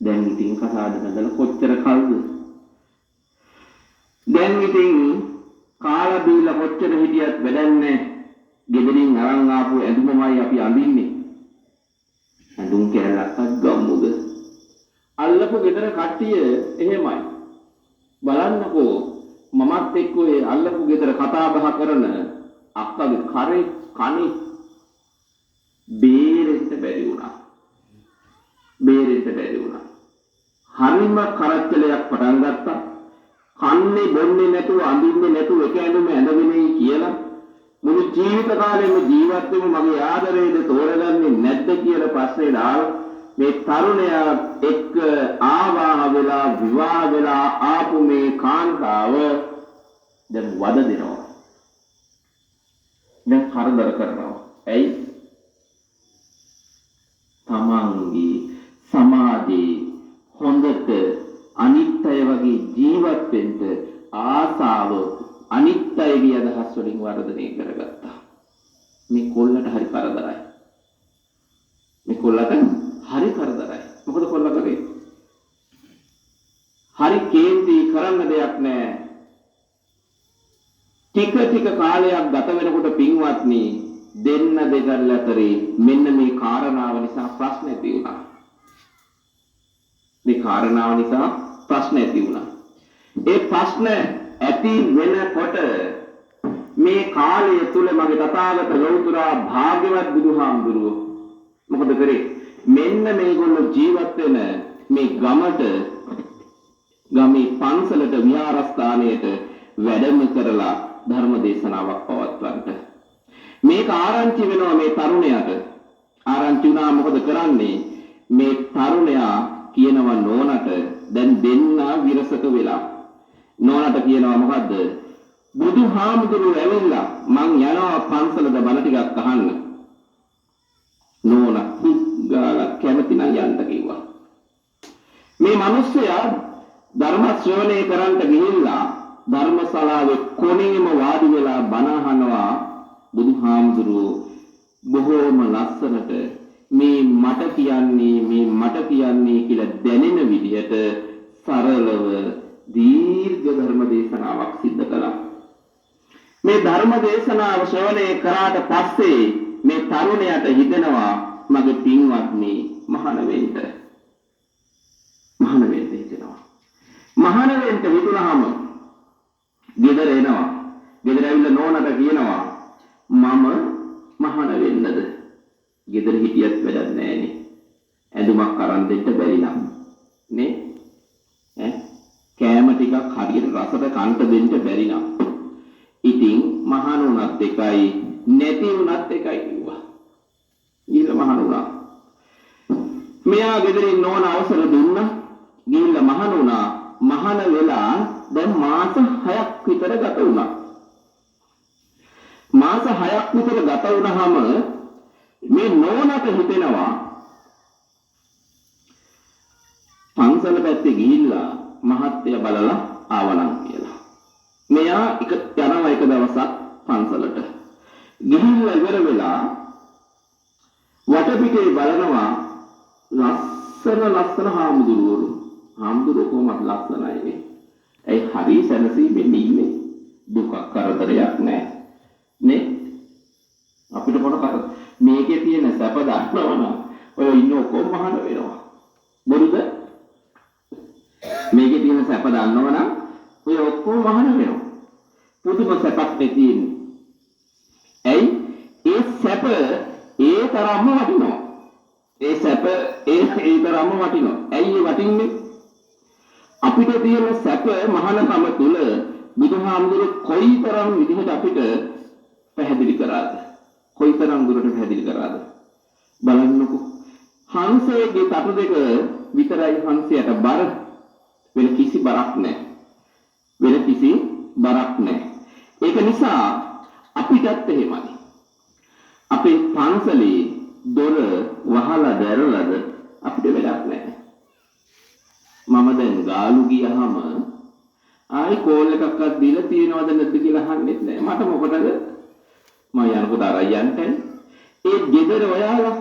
දැන් ඉතින් කසාද බඳලා කොච්චර කල්ද? දැන් ඉතින් කාලා බීලා කොච්චර හිටියත් වැඩන්නේ. ගෙදරින් අරන් ආපු ඇඳුමමයි අපි අඳින්නේ. ඇඳුම් කැලක්වත් ගම්මුද? අල්ලපු ගෙදර කට්ටිය එහෙමයි. බලන්නකෝ මමත් එක්ක ඒ අල්ලපු ගෙදර කතා බහ කරන අක්කගේ කරේ කනේ බේරෙන්න බැරි වුණා. හරිම කරච්චලයක් පටන් ගත්තා. කන්නේ බොන්නේ නැතුව අඳින්නේ නැතුව එක ඇඳුම ඇඳගෙනයි කියලා මුළු ජීවිත කාලෙම ජීවත් වෙමු මගේ ආදරේද තෝරගන්නේ නැද්ද කියලා ප්‍රශ්නේ දාලා මේ තරුණයා එක්ක ආවාහ වෙලා විවාහ වෙලා ආපු මේ කාන්තාව දැන් වද දෙනවා. දැන් කරදර කරනවා. ඇයි? තමන්ගේ සමාජයේ හොඳට අනිත් අය වගේ ජීවත් වෙන්න ආසාව අනිත් අයගේ අදහස් වලින් වර්ධනය කරගත්තා. මේ කොල්ලට හරි කරදරයි. මොකද කොල්ලා කරේ? හරි කේන්ති කරන්න දෙයක් නැහැ. ටික කාලයක් ගත වෙනකොට පින්වත්නි දෙන්න දෙකල් අතරේ මෙන්න මේ කාරණාව නිසා ප්‍රශ්න ඇති වුණා. ඒ ප්‍රශ්න ඇති වෙනකොට මේ කාලය තුල මගේ තථාගත ලෞතුරා භාග්‍යවත් බුදුහාමුදුරුවෝ මොකද කරේ? මෙන්න මේගොල්ලෝ ජීවත් වෙන මේ ගමේ පන්සලට විහාරස්ථානයට වැඩම කරලා ධර්ම දේශනාවක් පවත්වන්නට. මේක ආරංචි වෙනවා මේ තරුණයාට. ආරංචි වුණා මොකද කරන්නේ? මේ තරුණයා කියනවා නෝනට දැන් දෙන්න විරසක වෙලා. නෝනට කියනවා මොකද්ද? බුදුහාමුදුරුවෝ ඇවිල්ලා මං යනවා පන්සලට බණ ටිකක් අහන්න. නෝනා ගාලා කැමති නම් යන්න කිව්වා. මේ මිනිස්සයා ධර්ම ශ්‍රවණය කරන්න ගිහිල්ලා ධර්මශාලාවේ කොණේම වාඩි වෙලා බණ අහනවා. බුදුහාමුදුරුවෝ බොහෝම ලස්සනට මේ මට කියන්නේ කියලා දැනෙන විදිහට සරලව දීර්ඝ ධර්ම දේශනාවක් සිද්ධ කළා. මේ ධර්ම දේශනාව ශ්‍රවණය කරාට පස්සේ මේ තරුණයාට හිතෙනවා මගේ පින්වත්නි මහාන වෙන්න හිතෙනවා. මහාන වෙන්න හිතුනහම ගෙදර එනවා. ගෙදර ඇවිල්ලා නෝනට කියනවා මම මහාන වෙන්නද? ගෙදර හිටියත් වැඩක් නැහැනේ. ඇඳුමක් අරන් දෙන්න බැරි නම් නේ? කෑම ටිකක් හරියට රසට කන්ට දෙන්න බැරි නම් ඉතින් මහාන උනත් එකයි නැති උනත් එකයි කිව්වා. ගිහිල්ලා මහාන උනා. මෙයා ගෙදරින් නෝන අවසර දුන්නා. ගිහිල්ලා මහාන උනා. මහාන වෙලා දැන් මාස 6ක් විතර ගත වුණා. මාස 6ක් විතර ගත වුණාම මේ නෝනට හිතෙනවා පන්සල පැත්තේ ගිහිල්ලා මහත්ය බලලා ආවනම් කියලා. මෙයා යනවා එක දවසක් පන්සලට. ගිහිල්ලා ඉවර වෙලා වටපිටේ බලනවා ලස්සන හාමුදුරුවෝ. හාමුදුරුවෝ කොහොමද ලස්සනයිනේ. ඒ හරි සැනසීමෙන් ඉන්නේ. දුක කරදරයක් නැහැ. නේ? අපිට මොන කරද? මේකේ තියෙන සැප දක්වනවා. ඔය ඉන්න ඔක්කොම මහාන වෙනවා. බොරුද? මේකේ තියෙන සැප දන්නවනම් ඔය ඔක්කොම මහාන වෙනවා. පුදුම සැපක් තියෙන්නේ. ඇයි? ඒ සැප ඒ තරම්ම වටිනවා. ඒ සැප ඒ තරම්ම වටිනවා. ඇයි ඒ වටින්නේ? අපිට තියෙන සැප මහානකම තුල බුදුහාමුදුරුවෝ කොයිතරම් විදිහට අපිට පැහැදිලි කරාද? කොයිතරම් දුරට පැහැදිලි කරාද? බලන්නකෝ. හංසයේ තටු දෙක විතරයි හංසයට බර. වෙන කිසි බරක් නැහැ. ඒක නිසා අපිටත් එහෙමයි. අපේ පන්සලේ දොර වහලා දැරලාද අපිට වැඩක් නැහැ. මම දැන් ගාලු ගියහම ආයි කෝල් එකක්වත් දීලා තියනවද නැද්ද කියලා අහන්නෙත් නැහැ. මට මොකටද? මම යනකොට අරයන්ට ඒ ගෙදර ඔයාලා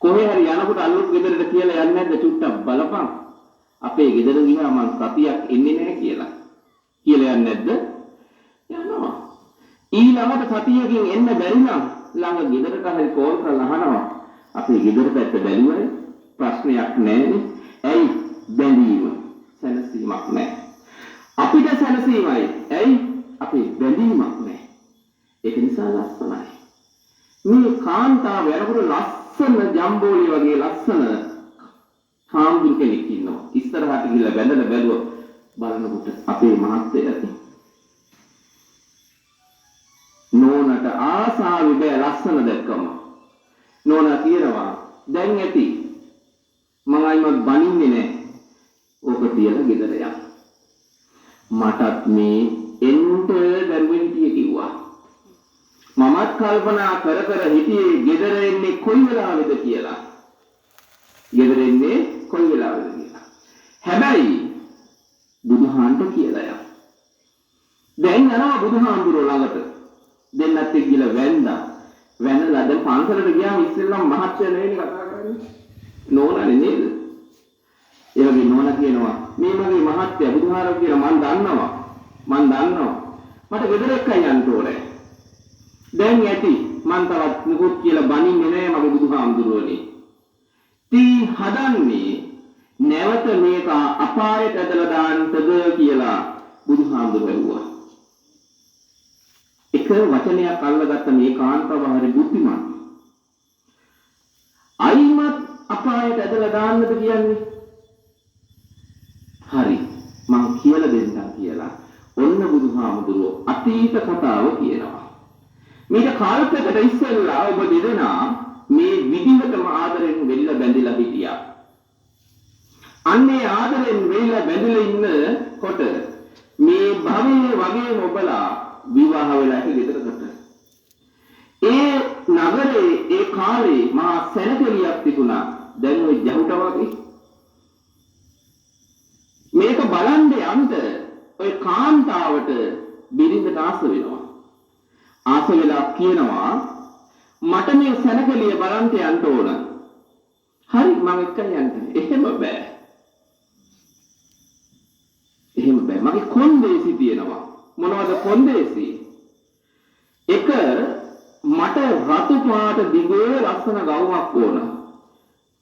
කොහේ හරි යනකොට අල්ලුත් ගෙදරට කියලා යන්නේ නැද්ද චුට්ටක් බලපන්. අපේ ගෙදර ගියා මං සතියක් එන්නේ නැහැ කියලා. කියලා යන්නේ නැද්ද? යනවා. ඊළඟට සතියකින් එන්න බැරි නම් ළඟ ගෙදරට හරි කෝල් කරලා අහනවා. අපේ ගෙදර පැත්ත බැලුවයි ප්‍රශ්නයක් නැහැ. ඇයි බැඳීම සැනසීමක් නැහැ. අපිට සැනසීමයි. ඇයි අපේ බැඳීමක් නැහැ. ඒක නිසා ලස්සනයි. මේ කාන්තාව යනකොට ලස්සන ජම්බෝලිය වගේ ලස්සන හාමුදුරු කෙනෙක් ඉන්නවා. ඉස්සරහට ගිහලා වැඳලා බැලුවා බලනකොට අපේ මහත්තයා නෝනට ආසාවෙ බෑ ලස්සන දැක්කම. නෝනා කියනවා දැන් ඇති මම අයිමත් බනින්නේ නැහැ. ඕක තියලා ගෙදර යන්න. මටත් මේ එන්ට දරුවෙන්ටිය කිව්වා. මමත් කල්පනා කර කර හිටියේ ගෙදර එන්නේ කොයි වෙලාවෙද කියලා. ගෙදර එන්නේ කොයි වෙලාවෙද කියලා. හැබැයි බුදුහාන්ට කියලා යන්න. දැන් යනවා බුදුහාමුදුරුවෝ ළඟට. දෙන්නත් එක්ක ගිහලා වැන්දා. වැන්නලා දැන් පන්සලට ගියාම ඉස්සෙල්ලම මහත්ය නෙවෙයි කතා කරන්නේ. නෝනානේ නේද? ඒ වගේ නෝනා කියනවා මේ මගේ මහත්ය බුදුහාරෝ කියලා මම දන්නවා. මට ගෙදර එක්කයි යන්න ඕනේ. දැන් ඇති මං තවත් මුකුත් කියලා බනින්නේ නැහැ මගේ බුදුහාමුදුරුවනේ. තී හදන්නේ නැවත මේක අපායට ඇදලා දාන්නද කියලා බුදුහාමුදුරුවෝ. එක වචනයක් අල්ලගත්ත මේ කාන්තාව හරි බුද්ධිමත්. අයිමත් අපායට ඇදලා දාන්නද කියන්නේ? හරි මං කියලා දෙන්නම් කියලා. ඔන්න බුදුහාමුදුරුවෝ අතීත කතාව කියනවා. මේක කාලයකට ඉස්සෙල්ලා ඔබ දෙදෙනා මේ විදිහටම ආදරෙන් වෙලිලා බැඳිලා හිටියා. අන්නේ ආදරෙන් වෙලිලා බැඳිලා ඉන්නකොට මේ භවයේ වගේම ඔබලා විවාහ වෙලා ගෙදරකට. ඒ නගරේ ඒ කාලේ මහා සැනකෙලියක් තිබුණා. දැන් ওই ජහුට වගේ. මේක බලන්නේ අන්ත ඔය කාන්තාවට බිරිඳට ආස වෙනවා. ආස වෙලා කියනවා මට මේ සැනකෙලිය බලන්ට යන්න ඕන. හරි මම එක්ක යන්න. එහෙම බෑ. මගේ කොන්දේසි තියෙනවා. මොනවද කොන්දේසි? එක මට රතු පාට දිගේ ලස්සන ගවුමක් ඕන.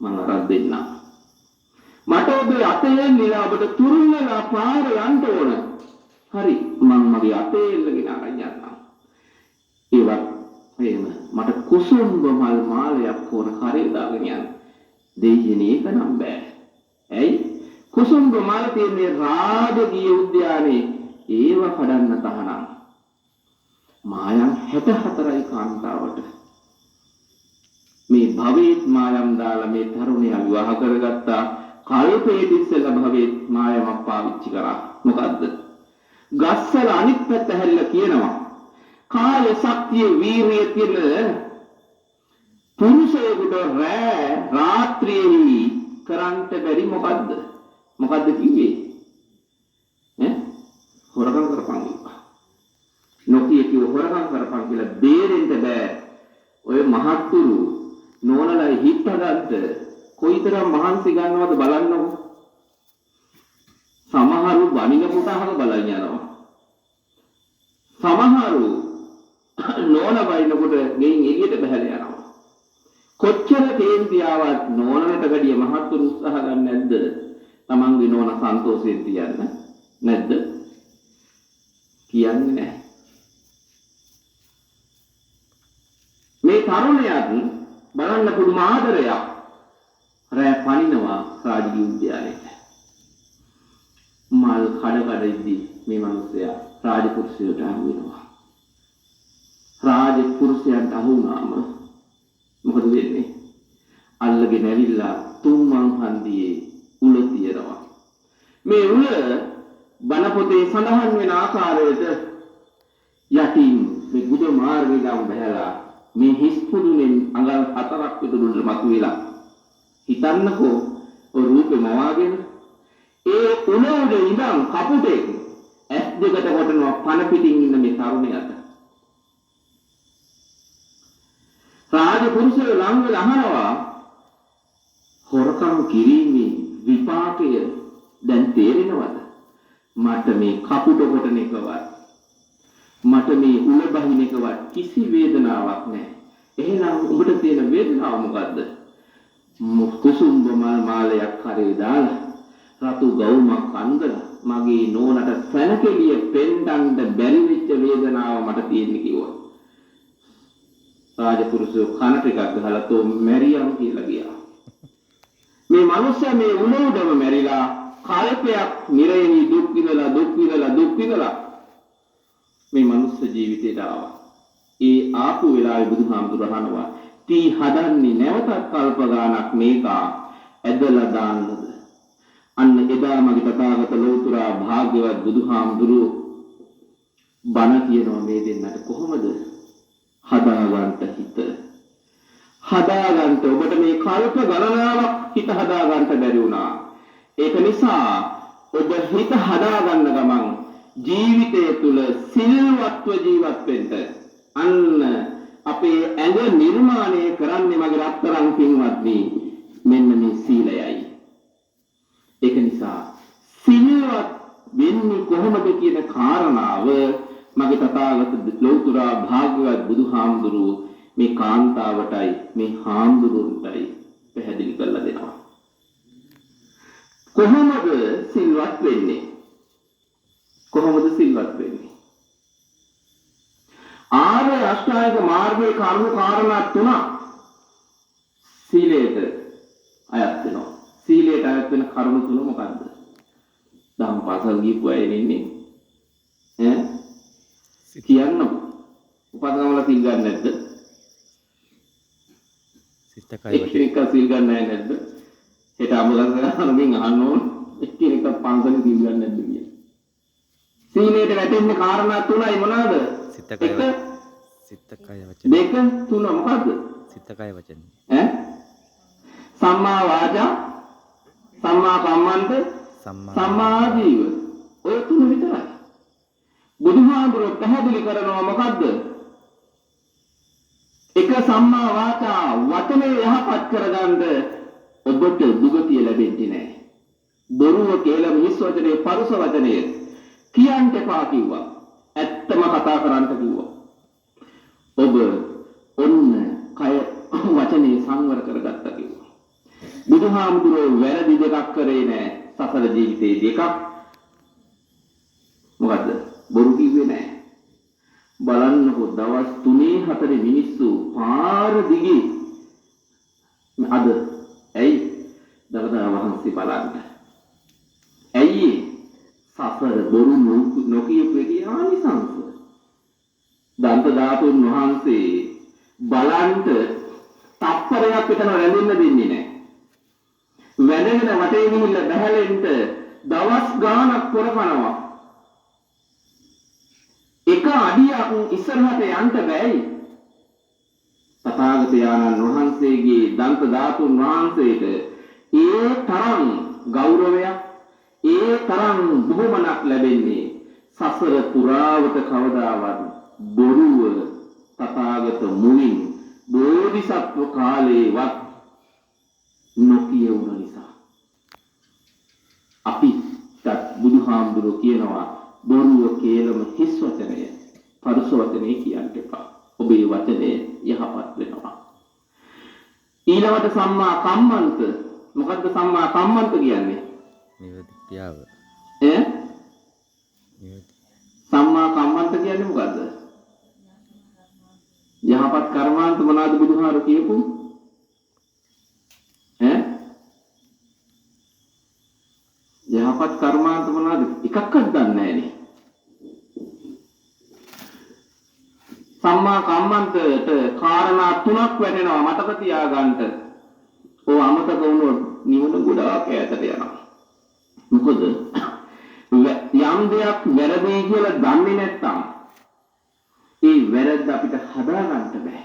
මම අරන් දෙන්නම්. මට ඔබේ අතේ නිලා ඔබට තුරුන් වෙලා පාර යන්න ඕන. හරි මම මගේ අතේ එල්ලගෙන අරන් යන්නම්. ඒවත් එහෙම මට කුසුම්බ මල් මාලයක් ඕන කරේ දාගෙන යන්න. දෙයියනේ ඒක නම් බෑ. ඇයි? කුසුම්බ මල් තියෙන්නේ රාජකීය උද්‍යානයේ ඒව කඩන්න තහනම්. මායම් 64යි කාන්තාවට. මේ භවේත් මායම් දාලා මේ තරුණයා විවාහ කරගත්තා. කල්පයේ ඉස්සෙල්ලා භවේත් මායමක් පාවිච්චි කරා. මොකද්ද? ගස්සල අනිත් පැත්ත හැරිලා කියනවා. කාය ශක්තිය වීරිය තියෙන පුරුෂයෙකුට රාත්‍රියේ කරන්ට බැරි මොකද්ද? මොකද්ද කිව්වේ? හොරකම් කරපන්. නොකිය කිව්ව හොරකම් කරපන් කියලා බේරෙන්න බෑ. ඔය මහත්තුරු නෝනලා හිත හදන්න කොයිතරම් මහන්සි ගන්නවද බලන්නකො. සමහරු වණින පුතාහක බලන් යනවා. සමහරු නෝන වයින්කොට ගෙයින් එළියට බහලා යනවා. කොච්චර තේන්තියාවත් නෝනකට වැඩිය මහත්තුරු උත්සාහ ගන්න නැද්ද? තමන්ගේ නෝන සන්තෝෂයෙන් තියන්න නැද්ද? කියන්නේ නැහැ. මේ තරුණයාත් බලන්න පුදුම ආදරයක් රැ පනිනවා රාජකීය උද්‍යානයේ. මල් කඩ ඉද්දී මේ මිනිසයා රාජපුරුෂයාට අහු වෙනවා. රාජපුරුෂයන්ට අහු වුණාම මොකද වෙන්නේ? අල්ලගෙන ඇවිල්ලා තුන්මන් හන්දියේ උල තියනවා. මේ උල බණ පොතේ සඳහන් වෙන ආකාරයට යටින් මේ බුදු මාර්ගය ගාව බහැලා මේ හිස්පුදුනේ අඟල් 4ක් විතර උඩට මතුවෙලා හිතන්නකෝ ඔය රූපේ මවාගෙන ඒ උල උඩ ඉඳන් කපුටේ ඇස් දෙකට කොටනවා පන පිටින් ඉන්න මේ තරුණයාට. රාජපුරුෂය ළඟ වෙලා අහනවා හොරකම් කිරීමේ විපාකය දැන් තේරෙනවද? මට මේ කපුට කොටන එකවත් මට මේ උල බහින එකවත් කිසි වේදනාවක් නැහැ. එහෙනම් ඔබට තියෙන වේදනාව මොකද්ද? කුසුම්බ මාලයක් කරේ දාලා රතු ගවුමක් අඳලා මගේ නෝනට සැනකෙලිය පෙන්වන්න බැරි වෙච්ච වේදනාව මට තියෙන්නේ කිව්වා. රාජපුරුෂෝ කන ටිකක් ගහලා තෝ මැරියම් කියලා ගියා. මේ මනුස්සයා මේ උණුඩම මැරිලා කල්පයක් නිරේණි දුක් විඳලා මේ මනුස්ස ජීවිතයට ආවා. ඒ ආපු වෙලාවේ බුදුහාමුදුර අහනවා තී හදන්නේ නැවතත් කල්ප ගානක් මේක ඇදලා දාන්නද? අන්න එදා මගේ තථාගත ලෝතුරා භාග්‍යවත් බුදුහාමුදුරුවෝ බණ කියනවා මේ දෙන්නට කොහොමද හදාගන්න හිත හදාගන්න. ඔබට මේ කල්ප ගණනාවක් හිත හදාගන්න බැරි වුණා. ඒක නිසා ඔබ හිත හදාගන්න ගමන් ජීවිතය තුළ සිල්වත්ව ජීවත් වෙන්න. අන්න අපේ ඇඟ නිර්මාණය කරන්නේ මගේ රත්තරන් පින්වත්නි මෙන්න මේ සීලයයි. ඒක නිසා සිල්වත් වෙන්නේ කොහොමද කියන කාරණාව මගේ තථාගත ලෝතුරා භාග්‍යවත් බුදුහාමුදුරුවෝ මේ කාන්තාවටයි මේ හාමුදුරුවන්ටයි පැහැදිලි කරලා දෙනවා. කොහොමද සිල්වත් වෙන්නේ? කොහොමද සිල්වත් වෙන්නේ? ආර්ය අෂ්ටාංගික මාර්ගයේ කරුණු කාරණා තුනක් සීලයට අයත් වෙනවා. සීලයට අයත් වෙන කරුණු තුන මොකද්ද? දහම් පාසල් ගිහපු අය ඉන්නේ ඈ කියන්න උපදවල සිල් ගන්න නැද්ද? සිතකයි එක්කෙනෙක් සිල් ගන්න නැහැ නැද්ද? හෙට අමලංගනමින් අහන්න ඕන එක්කෙනෙක් පන්සලේ සිල් ගන්න නැද්ද කියලා. සීලයට වැටෙන්නේ කාරණා තුනයි මොනවාද? සිතකයි වචන. දෙක තුන මොකද්ද? සිතකයි වචන. ඈ සම්මා වාචා සම්මා කම්මන්ත සම්මා ආජීව. ඔය තුන විතරයි. බුදුහාමුදුරුවෝ පැහැදිලි කරනවා මොකද්ද? එක සම්මා වාචා වචනේ යහපත් කරගන්න ඔබට දුගතිය ලැබෙන්නේ නැහැ. බොරුව කියලා මිනිස් වචනේ පරුස වචනේ කියන්න එපා කිව්වා. ඇත්තම කතා කරන්න කිව්වා. ඔබ ඔන්න කය වචනේ සංවර කරගත්තා කිව්වා. බුදුහාමුදුරුවෝ වැරදි දෙකක් කරේ නැහැ. සසර ජීවිතේ දෙකක් මොකද්ද? බොරු කිව්වේ නැහැ. බලන්නකෝ දවස් 3-4 මිනිස්සු පාර දිගේ අද ඇයි දවදා වහන්සේ බලන්න. ඇයි සසර බොරු නොකියපු එකේ ආනිසංස. දන්ත ධාතුන් වහන්සේ බලන්ට තප්පරයක් විතර රැඳෙන්න දෙන්නේ නැහැ. වැඩගෙන වටේ ගිහිල්ලා බහැලෙන්න දවස් ගාණක් පොරකනවා. එක අඩියක් ඉස්සරහට යන්න බෑයි. තථාගත වහන්සේගේ දන්ත ධාතුන් වහන්සේට ඒ තරම් ගෞරවයක් ඒ තරම් බොහොමනක් ලැබෙන්නේ සසර පුරාවට කවදාවත් බොරුව තථාගත මුනින් බෝධිසත්ව කාලේවත් නොකියුණ නිසා. අපි බුදුහාමුදුරුවෝ කියනවා බොරුව කියලම හිස් වචනය පරුස වචනේ කියන්න එපා. ඔබේ වචනේ යහපත් වෙනවා. ඊළඟට සම්මා කම්මන්ත. මොකද්ද සම්මා කම්මන්ත කියන්නේ? නිවැරදියාව. සම්මා කම්මන්ත කියන්නේ මොකද්ද? යහපත් කර්මාන්ත මොනවාද බුදුහාරු කියපු? යහපත් කර්මාන්ත මොනවාද? එකක්වත් දන්නේ නැහැ නේ. සම්මා කම්මන්තට කාරණා තුනක් වැටෙනවා මතක තියාගන්න. ඔය අමතක වුණොත් නිවන ගොඩාක් ඈතට යනවා. මොකද යම් දෙයක් වැරදි කියලා දන්නේ නැත්නම් ඒ වැරද්ද අපිට හදාගන්න බෑ.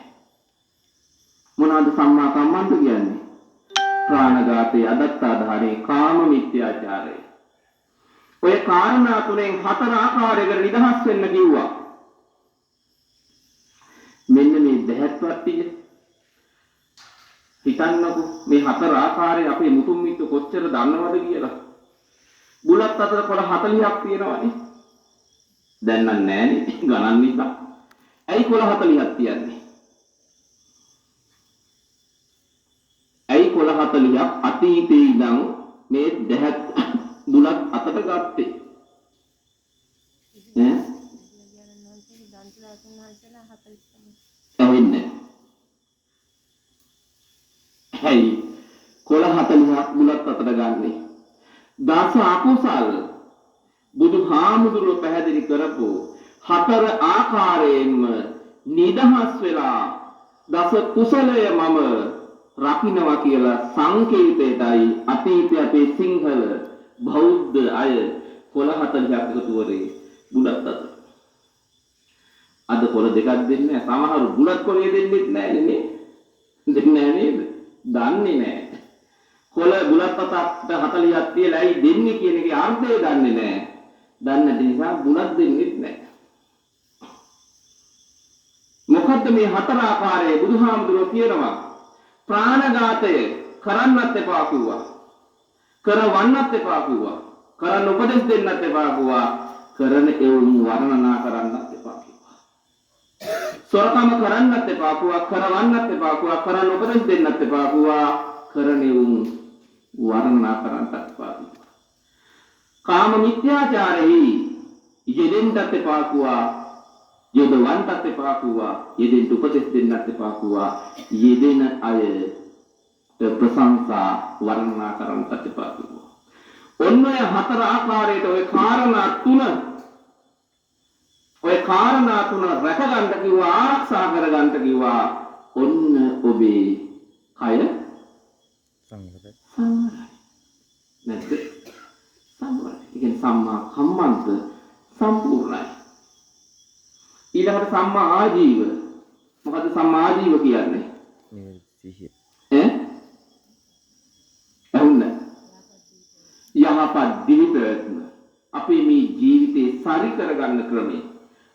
මොනවාද සම්මා කම්මන්ත කියන්නේ? ප්‍රාණඝාතය, අදත්තාදානය, කාම මිත්‍යාචාරය. ඔය කාරණා තුනෙන් 4 ආකාරයකට නිදහස් වෙන්න කිව්වා. මෙන්න මේ 70 ටික හිතන්නකෝ මේ හතර ආකාරයේ අපේ මුතුන් මිත්තු කොච්චර දන්නවද කියලා. බුලත් අතර කොළ 40ක් තියෙනවනේ. දැන් නම් නෑනේ ගණන් නිසා. ඇයි කොළ 40ක් තියන්නේ? ඇයි කොළ 40ක් අතීතේ ඉඳන් මේ දැහත් බුලත් අතට ගත්තේ? ඇහෙන්නේ. ඇයි කොළ 40ක් බුලත් අතට ගන්නේ? දස අකුසල් බුදුහාමුදුරුවෝ පැහැදිලි කරපු හතර ආකාරයෙන්ම නිදහස් වෙලා දස කුසලය මම රකින්නවා කියලා සංකේතයටයි අතීතයේ අපේ සිංහල බෞද්ධ අය කොළ 40ක් එකතු කරේ බුලත් අතට. අද කොළ දෙකක් දෙන්නේ නැහැ. සමහරු බුලත් කොළේ දෙන්නෙත් නැහැ නේ. දෙන්නේ නැහැ නේද? දන්නේ නැහැ. කොළ බුලත් අතට 40ක් තියලා ඇයි දෙන්නේ කියන එකේ අර්ථය දන්නේ නැහැ. දන්නේ නැති නිසා බුලත් දෙන්නෙත් නැහැ. මොකද්ද මේ හතර ආකාරයේ බුදුහාමුදුරුවෝ කියනවා ප්‍රාණඝාතය කරන්නත් එපා කිව්වා. කරවන්නත් එපා කිව්වා. කරන්න උපදෙස් දෙන්නත් එපා කිව්වා. කරන ඒවුන් වර්ණනා කරන්නත් එපා කිව්වා. සොරකම කරන්නත් එපා කිව්වා. කරවන්නත් එපා කිව්වා. කරන්න උපදෙස් දෙන්නත් එපා කිව්වා. කරන ඒවුන් වර්ණනා කරන්නත් එපා කිව්වා. කාම මිත්‍යාචාරෙහි යෙදෙන්නත් එපා කිව්වා. යොදවන්නත් එපා කිව්වා. යෙදෙන්න උපදෙස් දෙන්නත් එපා කිව්වා. යෙදෙන අය ප්‍රශංසා වර්ණනා කරන්නත් එපා කිව්වා. ඔන්න ඔය හතර ආකාරයට ඔය කාරණා තුන රැක ගන්න කිව්වා, ආරක්ෂා කර ගන්න කිව්වා. ඔන්න ඔබේ කය සංවරයි. නැත්ද? සංවරයි. ඉතින් සම්මා කම්මන්ත සම්පූර්ණයි. ඊළඟට සම්මා ආජීව. මොකද්ද සම්මා ආජීව කියන්නේ? සිහිය. යහපත් දිවිපැවැත්ම අපේ මේ ජීවිතේ සරි කරගන්න ක්‍රමය,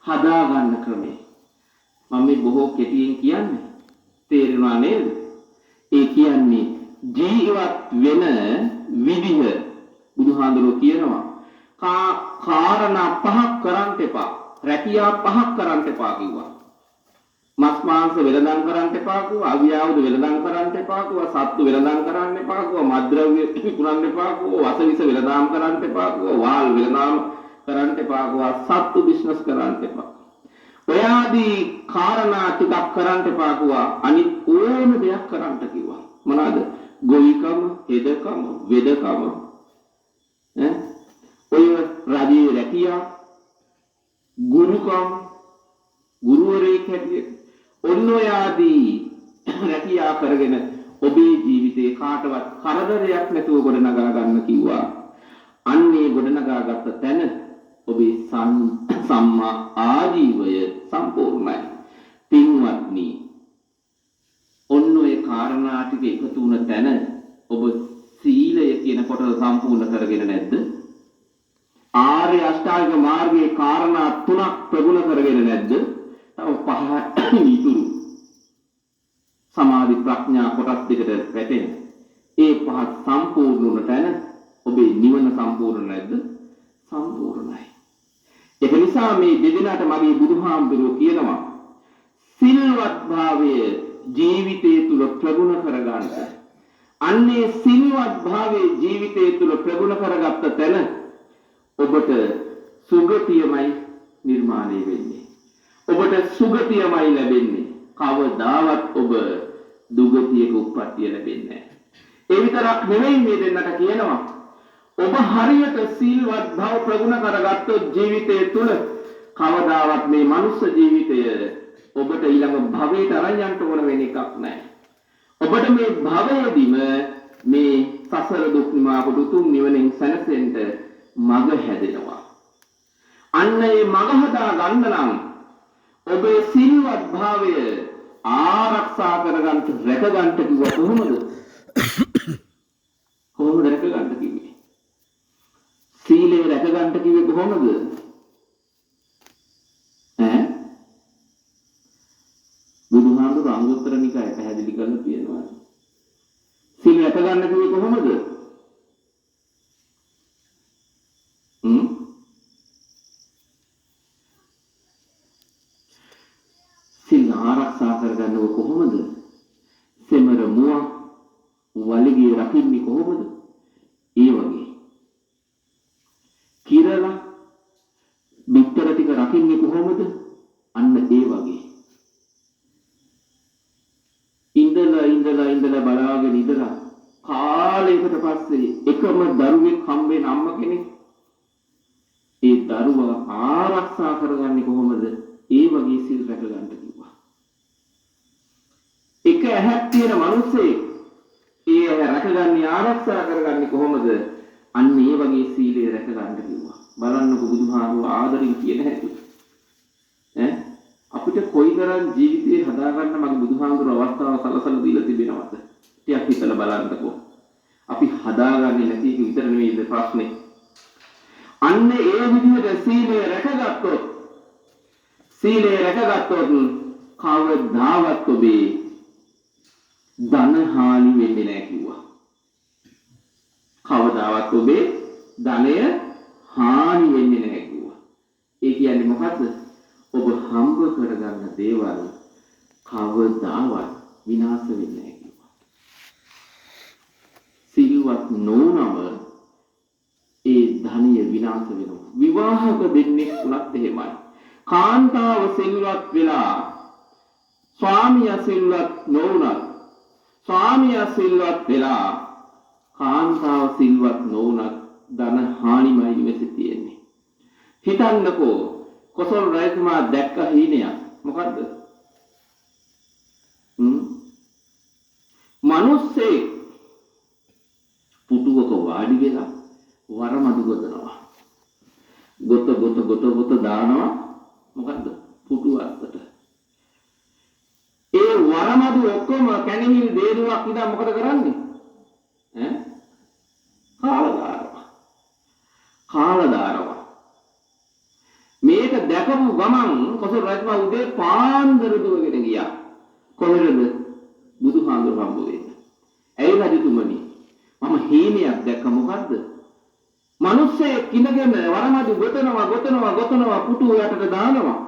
හදා ගන්න ක්‍රමය. මම මේ බොහෝ කෙටියෙන් කියන්නේ. තේරෙනවා නේද? ඒ කියන්නේ ජීවත් වෙන විදිහ බුදුහාඳුරෝ කියනවා. කාරණා පහක් කරන්න එපා. රැකියා පහක් කරන්න එපා කිව්වා. මස් මාංශ වෙළඳන් කරන්න එපා කිව්වා. අවියාවුද වෙළඳන් කරන්න එපා කිව්වා. සත්තු වෙළඳන් කරන්න එපා කිව්වා. මත්ද්‍රව්‍ය විකුණන්න එපා කිව්වා. වසවිස වෙළඳාම් කරන්න එපා කිව්වා. වාල් වෙළඳාම් කරන්න එපා කිව්වා. සත්තු බිස්නස් කරන්න එපා. ඔය ආදී කාරණා ටිකක් කරන්න එපා කිව්වා. අනිත් ඕන දෙයක් කරන්න කිව්වා. මොනවාද? ගොවිකම, හෙදකම, වෙදකම. ඔය රාජ්‍ය රැකියා, ගුරුකම්, ගුරුවරයෙක් හැටියට ඔන්න ඔය ආදී රැකියා කරගෙන ඔබේ ජීවිතේ කාටවත් කරදරයක් නැතුව ගොඩනගා ගන්න කිව්වා. අන්නේ ගොඩනගා ගත්ත තැන ඔබේ සම්මා ආජීවය සම්පූර්ණයි. පින්වත්නි, ඔන්න ඔය කාරණා ටික එකතු වුණ තැන ඔබ සීලය කියන කොටස සම්පූර්ණ කරගෙන නැද්ද? ආර්ය අෂ්ටාංග මාර්ගයේ කාරණා තුනක් ප්‍රගුණ කරගෙන නැද්ද? තව පහ ඉතුරු. සමාධි ප්‍රඥා කොටස් දෙකට වැටෙන. ඒ පහ සම්පූර්ණ වුණ තැන ඔබේ නිවන සම්පූර්ණ නැද්ද? සම්පූර්ණයි. ඒක නිසා මේ දෙදෙනාට මගේ බුදුහාමුදුරුවෝ කියනවා සිල්වත් භාවය ජීවිතයේ තුල ප්‍රගුණ කරගන්න. අන්නේ සිල්වත් භාවයේ ජීවිතයේ තුල ප්‍රගුණ කරගත්ත තැන ඔබට සුගතියමයි නිර්මාණය වෙන්නේ. ඔබට සුගතියමයි ලැබෙන්නේ. කවදාවත් ඔබ දුගතියක උප්පත්තිය ලැබෙන්නේ නැහැ. ඒ විතරක් නෙවෙයි මේ දෙන්නට කියනවා. ඔබ හරියට සීලවත් භව ප්‍රගුණ කරගත්තොත් ජීවිතය තුළ කවදාවත් මේ මනුස්ස ජීවිතය ඔබට ඊළඟ භවයට අරන් යන්න ඕන වෙන එකක් නැහැ. ඔබට මේ භවයේදීම මේ සසර දුක් නිවා කොට උතුම් නිවනෙන් සැනසෙන්න මඟ හැදෙනවා. අන්න ඒ මඟ හදා ගන්න නම් ඔබේ සිල්වත් භාවය ආරක්ෂා කරගන්න රැක ගන්න කිව්ව කොහොමද? කොහොමද රැක ගන්න කිව්වේ? සීලය රැක ගන්න කිව්වේ කොහොමද? බුදුහාමුදුරුවෝ අංගුත්තර නිකාය පැහැදිලි කරලා තියෙනවා. ඒ වගේ කිරලා බිත්තර ටික රකින්නේ කොහොමද? අන්න ඒ වගේ. ඉඳලා බලාගෙන ඉඳලා කාලයකට පස්සේ එකම දරුවෙක් හම්බෙන අම්ම කෙනෙක් ඒ දරුවා ආරක්ෂා කරගන්නේ කොහොමද? ඒ වගේ සිල් රැක ගන්න කිව්වා. එක ඇහක් තියෙන මිනිස්සේ ඒ ඇහ රැකගන්නේ ආරක්ෂා කරගන්නේ කොහොමද? අන්න ඒ වගේ සීලය රැක ගන්න කිව්වා. බලන්නකො බුදුහාමුදුරුවෝ ආදරින් කියන හැටි. අපිට කොයිතරම් ජීවිතේ හදාගන්න මගේ බුදුහාමුදුරුවෝ අවස්ථාව සලසලා දීලා තිබෙනවද? ටිකක් හිතලා බලන්නකෝ. අපි හදාගන්නේ නැති එක විතර නෙවෙයි ප්‍රශ්නේ. අන්න ඒ විදිහට සීලය රැකගත්තොත් කවදාවත් ඔබේ ධන හානි වෙන්නේ නැහැ කිව්වා. කවදාවත් ඔබේ ධනය හානි වෙන්නේ නැහැ කිව්වා. ඒ කියන්නේ මොකද්ද? ඔබ හම්බ කරගන්න දේවල් කවදාවත් විනාශ වෙන්නේ නැහැ කිව්වා. සිල්වත් නොවනම ඒ ධනිය විනාශ වෙනවා. විවාහක දෙන්නේ උනත් එහෙමයි. කාන්තාව සිල්වත් වෙලා ස්වාමියා සිල්වත් නොවුනත් ස්වාමියා සිල්වත් වෙලා කාන්තාව සිල්වත් නොවුනත් ධන හානිමයි ඉවෙසි තියෙන්නේ. හිතන්නකෝ කොසල් රජතුමා දැක්ක හීනයක් මොකද්ද? මිනිස්සේ පුටුවක වාඩි වෙලා වරමඩු ගොතනවා. ගොත දානවා මොකද්ද? පුටුව අත්තට. ඒ වරමඩු ඔක්කොම කැණිහිල් දේරුවක් ඉඳන් මොකද කරන්නේ? කාලා දානවා. මේක දැකපු ගමන් කොසල් රජතුමා උදේ පාන්දර දුවගෙන ගියා. කොහෙද? බුදුහාමුදුරුවෝ හම්බ වෙන්න. ඇයි රජතුමනි? මම හීනයක් දැක්ක මොකද්ද? මිනිස්සේ කිනගෙන වරමඩු ගොතනවා පුටුව යටට දානවා.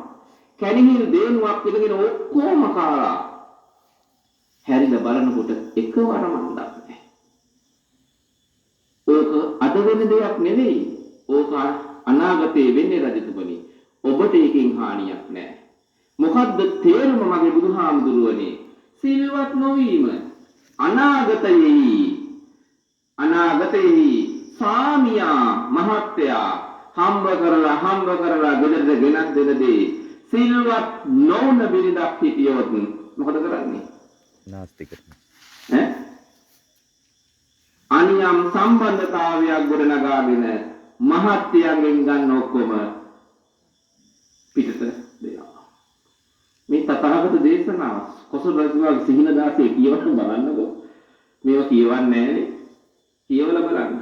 කැණිහිල් දේනුවක් ඉඳගෙන ඔක්කොම කාලා. හැරිලා බලනකොට එක වරමඩක් නැහැ. ඕක අද වෙන දෙයක් නෙවෙයි. ඕක අනාගතේ වෙන්නේ රජතුමනි. ඔබට ඒකෙන් හානියක් නැහැ. මොකද්ද තේරුම මගේ බුදුහාමුදුරුවනේ? සිල්වත් නොවීම අනාගතයේ සාමියා මහත්තයා හම්බ කරලා ගෙදරට ගෙනත් දෙනදී සිල්වත් නොවන බිරිඳක් හිටියොත් මොකද කරන්නේ? නාස්ති කරනවා. අනියම් සම්බන්ධතාවයක් ගොඩනගාගෙන මහත්යන්ගෙන් ගන්න ඔක්කොම පිටත දෙනවා. මේ තථාගත දේශනාව කොසල් රජුගේ සිහින දාසේ කියවන්න බලන්නකෝ. මේවා කියවන්නේ නැහැනේ. කියවලා බලන්න.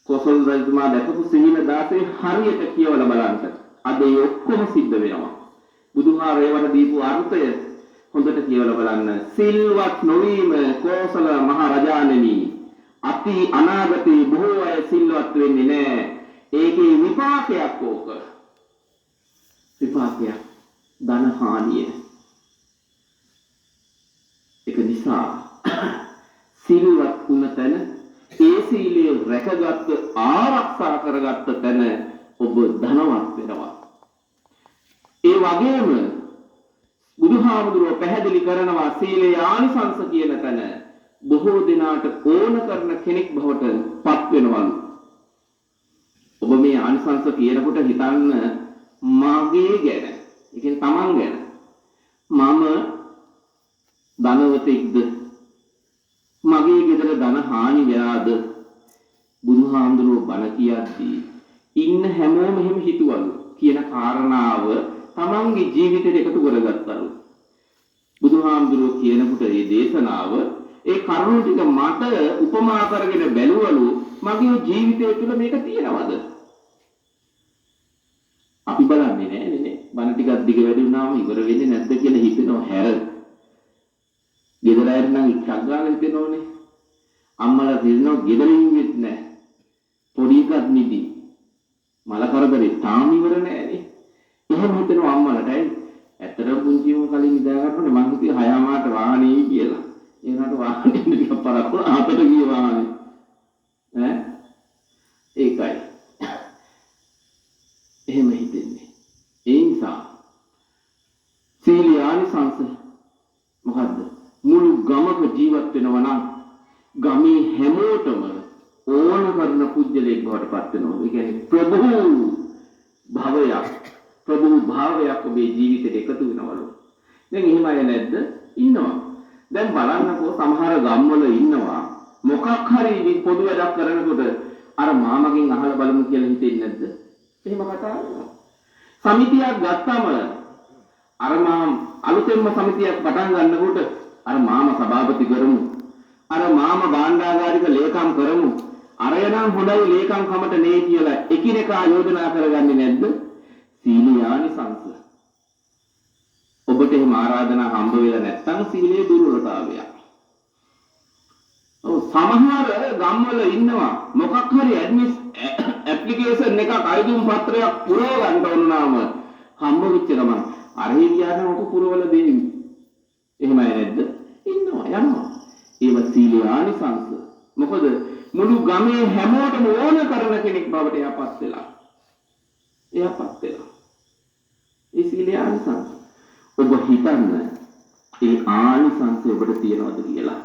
කොසල් රජතුමා දැකපු සිහින දාසේ හරියට කියවලා බලන්න. අද ඒ ඔක්කොම සිද්ධ වෙනවා. බුදුහාරේවට දීපු අර්ථය හොඳට කියවලා බලන්න. සිල්වත් නොවීම කොසල මහ රජාණෙනි අති අනාගතේ බොහෝ අය සිල්වත් වෙන්නේ නැහැ. ඒකේ විපාකයක් ඕක. විපාකයක් ධන හානිය. ඒක නිසා සිල්වත් වුණ තැන ඒ සීලය රැකගත් ආරක්ෂා කරගත්ත තැන ඔබ ධනවත් වෙනවා. ඒ වගේම බුදුහාමුදුරුවෝ පැහැදිලි කරනවා සීලේ ආනිසංස කියන තැන බොහෝ දිනාට ඕන කරන කෙනෙක් බවට පත් වෙනවලු. ඔබ මේ ආනිසංස කියනකොට හිතන්න මගේ ගැන, ඒ කියන්නේ තමන් ගැන. මම ධනවතෙක්ද? මගේ ගෙදර ධන හානි වෙලාද? බුදුහාමුදුරුවෝ බණ කියද්දී ඉන්න හැමෝම එහෙම හිතුවලු කියන කාරණාව තමන්ගේ ජීවිතයට එකතු කරගත්තලු. බුදුහාමුදුරුවෝ කියනකොට මේ දේශනාව ඒ කරුණු ටික මට උපමා කරගෙන බැලුවලු මගේ ජීවිතය තුළ මේක තියෙනවද? අපි බලන්නේ නෑනේ. බණ ටිකක් දිග වැඩි වුණාම ඉවර වෙන්නේ නැද්ද කියලා හිතෙනවා හැර. ගෙදර අය නම් එකක් ගාගෙන තියනෝනේ. අම්මලා කියනවා ගෙදරින් ඉවෙත් නෑ. පොඩි එකක් නිදි. මල කරදරේ තාම ඉවර නෑනේ. එහෙම හිතනවා අම්මලාටයි. ඇත්තටම පුංචිම කලින් නිදා ගන්නකොට මං හිතුවේ 6 මාට වාහනේ කියලා. ඒකට වාහනේ ටිකක් පරක්කුණ ආතට ගිය වාහනේ. කරන පුජ්‍යලෙක් බවට පත් වෙනවා. ඒ කියන්නේ ප්‍රභු භාවයක් ඔබේ ජීවිතේට එකතු වෙනවලු. දැන් එහෙම අය නැද්ද? ඉන්නවා. දැන් බලන්නකෝ සමහර ගම්වල ඉන්නවා මොකක් හරි පොදු වැඩක් කරනකොට අර මාමගෙන් අහලා බලමු කියලා හිතෙන්නේ නැද්ද? එහෙම කතා කරනවා. සමිතියක් ගත්තම අර මාම අලුතෙන්ම සමිතියක් පටන් ගන්නකොට අර මාම සභාපති කරමු. අර මාම භාණ්ඩාගාරික ලේකම් කරමු. අරයනම් හොඳයි ලේකම් කමට නේ කියලා එකිනෙකා යෝජනා කරගන්නේ නැද්ද? සීලියානිසංස. ඔබට එහෙම ආරාධනා හම්බ වෙලා නැත්නම් සීලයේ දුර්වලතාවයක්. ඔව් සමහර ගම්වල ඉන්නවා මොකක් හරි ඇප්ලිකේෂන් එකක් අයදුම් පත්‍රයක් පුරව ගන්න ඕන නම් හම්බ වෙච්ච ගමන් අරහේ ගියාම ඔක පුරවල දෙන්නේ. එහෙමයි නැද්ද? ඉන්නවා යනවා. ඒව සීලියානිසංස. මොකද මුළු ගමේ හැමෝටම ඕන කරන කෙනෙක් බවට එයාපත් වෙලා. ඒ සීලියානිසංස. ඔබ හිතන්න ඒ ආනිසංසය ඔබට තියනවද කියලා.